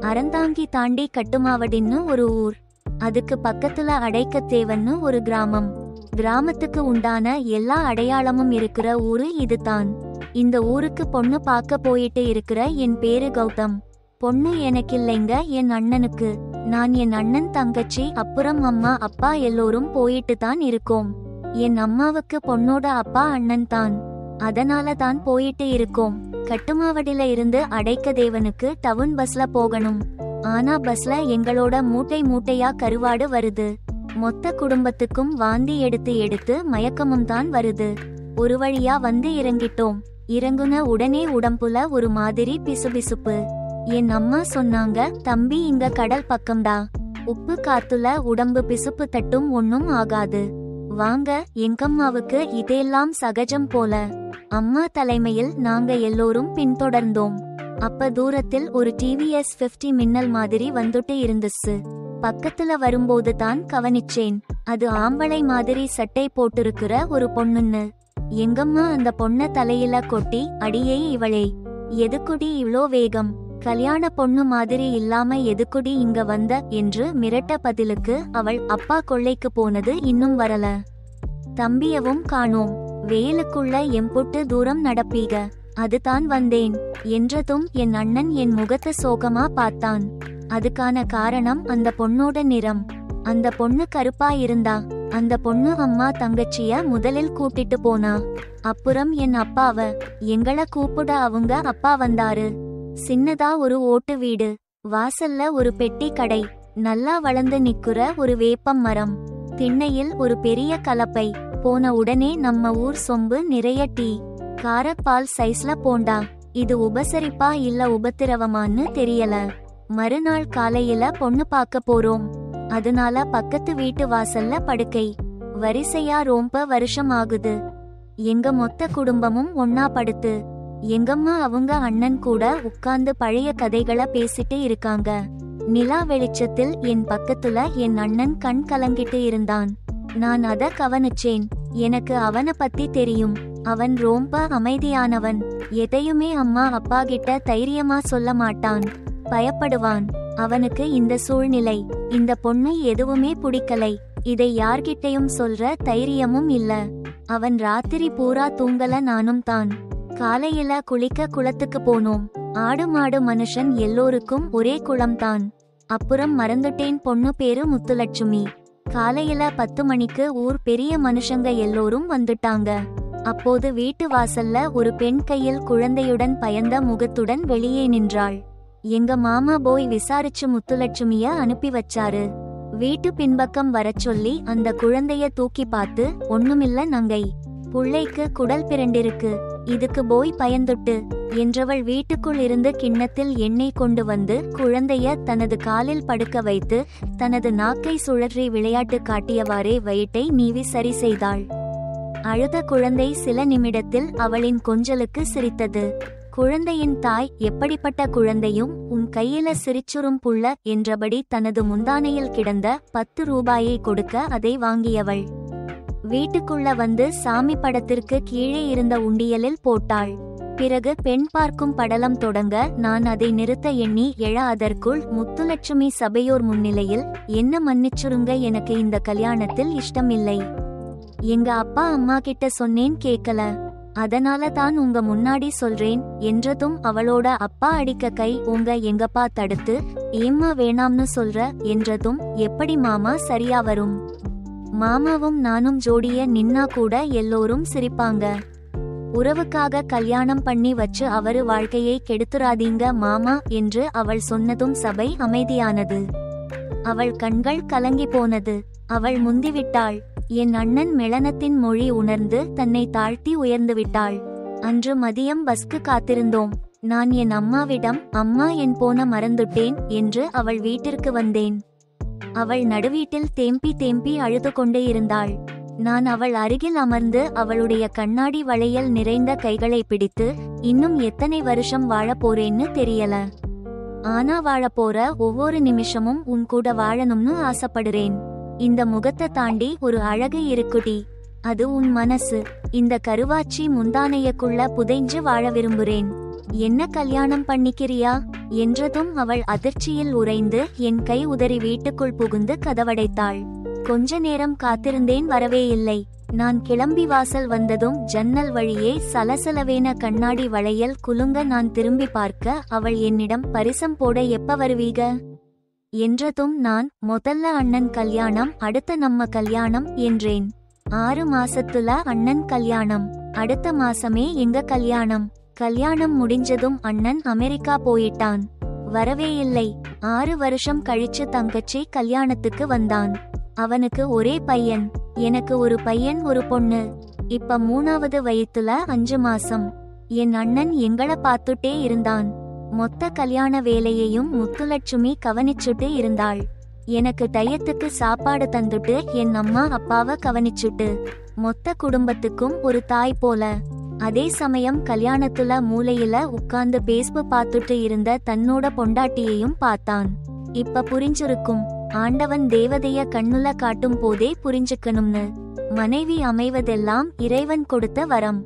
அறந்தாங்கி தாண்டி கட்டுமாவடின்னு ஒரு ஊர். அதுக்கு பக்கத்துல அடைக்கத்தேவன்னு ஒரு கிராமம். கிராமத்துக்கு உண்டான எல்லா அடையாளமும் இருக்கிற ஊரு இதுதான். இந்த ஊருக்கு பொண்ணு பார்க்க போயிட்டு இருக்கிற என் பேரு கௌதம். பொண்ணு எனக்கில்லைங்க, என் அண்ணனுக்கு. நான் என் அண்ணன், தங்கச்சி, அப்புறம் அம்மா அப்பா எல்லோரும் போயிட்டு தான் இருக்கோம். என் அம்மாவுக்கு பொண்ணோட அப்பா அண்ணன் தான், அதனால தான் போயிட்டு இருக்கோம். கட்டுமாவடியில இருந்து அடைக்கதேவனுக்கு டவுன் பஸ்ல போகணும். ஆனா பஸ்ல எங்களோட மூட்டை மூட்டையா கருவாடு வருது. மொத்த குடும்பத்துக்கும் வாந்தி எடுத்து எடுத்து மயக்கமும் தான் வருது. ஒரு வழியா வந்து இறங்கிட்டோம். இறங்குன உடனே உடம்புல ஒரு மாதிரி பிசுபிசுப்பு. என் அம்மா சொன்னாங்க, தம்பி இங்க கடல் பக்கம்டா, உப்பு காத்துல உடம்பு பிசுப்பு தட்டும், ஒன்னும் ஆகாது, வாங்க. எங்கம்மாவுக்கு இதெல்லாம் சகஜம் போல. அம்மா தலைமையில் நாங்க எல்லோரும் பின்தொடர்ந்தோம். அப்ப தூரத்தில் ஒரு டிவிஎஸ் 50 மின்னல் மாதிரி வந்துட்டு இருந்துச்சு. பக்கத்துல வரும்போது தான் கவனிச்சேன், அது ஆம்பளை மாதிரி சட்டை போட்டிருக்கிற ஒரு பொண்ணுன்னு. எங்கம்மா அந்த பொண்ண தலையில கொட்டி, அடியே இவளே, எதுக்குடி இவ்ளோ வேகம், கல்யாண பொண்ணு மாதிரி இல்லாம எதுக்குடி இங்க வந்த என்று மிரட்ட பதிலுக்கு அவள், அப்பா கொள்ளைக்கு போனது இன்னும் வரல, தம்பியவும் காணோம், வெயிலுக்குள்ள எம்புட்டு தூரம் நடப்பீக, அதுதான் வந்தேன் என்றதும் என் அண்ணன் என் முகத்தை சோகமா பார்த்தான். அதுக்கான காரணம் அந்த பொண்ணோட நிறம். அந்த பொண்ணு கருப்பா இருந்தா. அந்த பொண்ணு அம்மா தங்கச்சிய முதலில் கூட்டிட்டு போனா. அப்புறம் என் அப்பாவ. எங்கள கூப்பிட அவங்க அப்பா வந்தாரு. சின்னதா ஒரு ஓட்டு வீடு, வாசல்ல ஒரு பெட்டி கடை, நல்லா வளர்ந்து நிக்குற ஒரு வேப்பம் மரம், திண்ணையில் ஒரு பெரிய கலப்பை. போன உடனே நம்ம ஊர் சொம்பு நிறைய டீ, காரப்பால் சைஸ்ல போண்டா. இது உபசரிப்பா இல்ல உபத்திரவமான்னு தெரியல. மறுநாள் காலையில பொண்ணு பார்க்க போறோம். அதனால பக்கத்து வீட்டு வாசல்ல படுக்கை. வரிசையா ரொம்ப வருஷம் ஆகுது. எங்க மொத்த குடும்பமும் ஒன்னா படுத்து. எங்கம்மா அவங்க அண்ணன் கூட உட்கார்ந்து பழைய கதைகளை பேசிட்டு இருக்காங்க. நிலா வெளிச்சத்தில் என் பக்கத்துல என் அண்ணன் கண் கலங்கிட்டு இருந்தான். நான் அத கவனிச்சேன். எனக்கு அவனை பத்தி தெரியும். அவன் ரொம்ப அமைதியானவன். எதையுமே அம்மா அப்பா கிட்ட தைரியமா சொல்ல மாட்டான், பயப்படுவான். அவனுக்கு இந்த சூழ்நிலை, இந்த பொண்ணு எதுவுமே பிடிக்கலை. இதை யார்கிட்டையும் சொல்ற தைரியமும் இல்ல. அவன் ராத்திரி பூரா தூங்கல, நானும் தான். காலையில குளிக்க குளத்துக்கு போனோம். ஆடு மாடு மனுஷன் எல்லோருக்கும் ஒரே குளம்தான். அப்புறம் மறந்துட்டேன், பொண்ணு பேரு முத்துலட்சுமி. காலையில 10 மணிக்கு ஊர் பெரிய மனுஷங்க எல்லோரும் வந்துட்டாங்க. அப்போது வீட்டு வாசல்ல ஒரு பெண் கையில் குழந்தையுடன் பயந்த முகத்துடன் வெளியே நின்றாள். எங்க மாமா போய் விசாரிச்சு முத்துலட்சுமிய அனுப்பி வச்சாரு. வீட்டு பின்பக்கம் வரச் சொல்லி அந்த குழந்தைய தூக்கி பார்த்து, ஒண்ணுமில்ல நங்கை, புள்ளைக்கு குடல் பிறண்டிருக்கு, இதுக்கு போய் பயந்துட்டு என்றவள் வீட்டுக்குள் இருந்து கிண்ணத்தில் எண்ணெய் கொண்டு வந்து குழந்தைய தனது காலில் படுக்க வைத்து தனது நாக்கை சுழற்றி விளையாட்டு காட்டியவாறே வயிற்றை நீவி சரி செய்தாள். அழுத குழந்தை சில நிமிடத்தில் அவளின் கொஞ்சலுக்கு சிரித்தது. குழந்தையின் தாய், எப்படிப்பட்ட குழந்தையும் உன் கையில சிரிச்சுரும் புள்ள என்றபடி தனது முந்தானையில் கிடந்த 10 ரூபாயை கொடுக்க அதை வாங்கியவள் வீட்டுக்குள்ள வந்து சாமி படத்திற்கு கீழே இருந்த உண்டியலில் போட்டாள். பிறகு பெண் பார்க்கும் படலம் தொடங்க நான் அதை நிறுத்த எண்ணி எழ, அதற்குள் முத்துலட்சுமி சபையோர் முன்னிலையில், என்ன மன்னிச்சுருங்க, எனக்கு இந்த கல்யாணத்தில் இஷ்டமில்லை. எங்க அப்பா அம்மா கிட்ட சொன்னேன், கேக்கல, அதனால தான் உங்க முன்னாடி சொல்றேன் என்றதும் அவளோட அப்பா அடிக்க கை உங்க எங்கப்பா தடுத்து, ஏம்மா வேணாம்னு சொல்ற என்றதும், எப்படி மாமா சரியா வரும், மாமாவும் நானும் ஜோடிய நின்னா கூட எல்லோரும் சிரிப்பாங்க, உறவுக்காக கல்யாணம் பண்ணி வச்சு அவரு வாழ்க்கையை கெடுத்துறாதீங்க மாமா என்று அவள் சொன்னதும் சபை அமைதியானது. அவள் கண்கள் கலங்கி போனது. அவள் முந்திவிட்டாள். என் அண்ணன் மெளனத்தின் மொழி உணர்ந்து தன்னை தாழ்த்தி உயர்ந்துவிட்டாள். அன்று மதியம் பஸ்க்கு காத்திருந்தோம். நான் என் அம்மாவிடம், அம்மா என் போன மறந்துட்டேன் என்று அவள் வீட்டிற்கு வந்தேன். அவள் நடுவீட்டில் தேம்பி தேம்பி அழுது கொண்டே இருந்தாள். நான் அவள் அருகில் அமர்ந்து அவளுடைய கண்ணாடி வளையல் நிறைந்த கைகளை பிடித்து, இன்னும் எத்தனை வருஷம் வாழப் போறேன்னு தெரியல, ஆனா வாழப்போற ஒவ்வொரு நிமிஷமும் உன் கூட வாழணும்னு ஆசைப்படுறேன். இந்த முகத்தை தாண்டி ஒரு அழகு இருக்குடி, அது உன் மனசு. இந்த கருவாச்சி முந்தானையக்குள்ள புதைஞ்சு வாழ விரும்புறேன். என்ன கல்யாணம் பண்ணிக்கிறியா என்றதும் அவள் அதிர்ச்சியில் உறைந்து என் கை உதறி வீட்டுக்குள் புகுந்து கதவடைத்தாள். கொஞ்ச நேரம் காத்திருந்தேன், வரவே இல்லை. நான் கிளம்பி வாசல் வந்ததும் ஜன்னல் வழியே சலசலவேன கண்ணாடி வளையல் குலுங்க நான் திரும்பி பார்க்க அவள் என்னிடம் பரிசம் போட எப்ப வருவீக என்றதும் நான், முதல்ல அண்ணன் கல்யாணம், அடுத்த நம்ம கல்யாணம் என்றேன். 6 மாசத்துல அண்ணன் கல்யாணம், அடுத்த மாசமே எங்க கல்யாணம். கல்யாணம் முடிஞ்சதும் அண்ணன் அமெரிக்கா போயிட்டான், வரவே இல்லை. 6 வருஷம் கழிச்சு தங்கச்சி கல்யாணத்துக்கு வந்தான். அவனுக்கு ஒரே பையன், எனக்கு ஒரு பையன் ஒரு பொண்ணு. இப்ப 3வது வயத்துல 5 மாசம். என் அண்ணன் எங்கள பார்த்துட்டே இருந்தான். மொத்த கல்யாண வேலையையும் முத்துலட்சுமி கவனிச்சுட்டு இருந்தாள். எனக்கு டயத்துக்கு சாப்பாடு தந்துட்டு என் அம்மா அப்பாவை கவனிச்சுட்டு மொத்த குடும்பத்துக்கும் ஒரு தாய் போல. அதே சமயம் கல்யாணத்துல மூலையில உட்கார்ந்து பேஸ்பு பார்த்துட்டு இருந்த தன்னோட பொண்டாட்டியையும் பார்த்தான். இப்ப புரிஞ்சிருக்கும், ஆண்டவன் தேவதைய கண்ணுல காட்டும் போதே புரிஞ்சுக்கணும்னு. மனைவி அமைவதெல்லாம் இறைவன் கொடுத்த வரம்.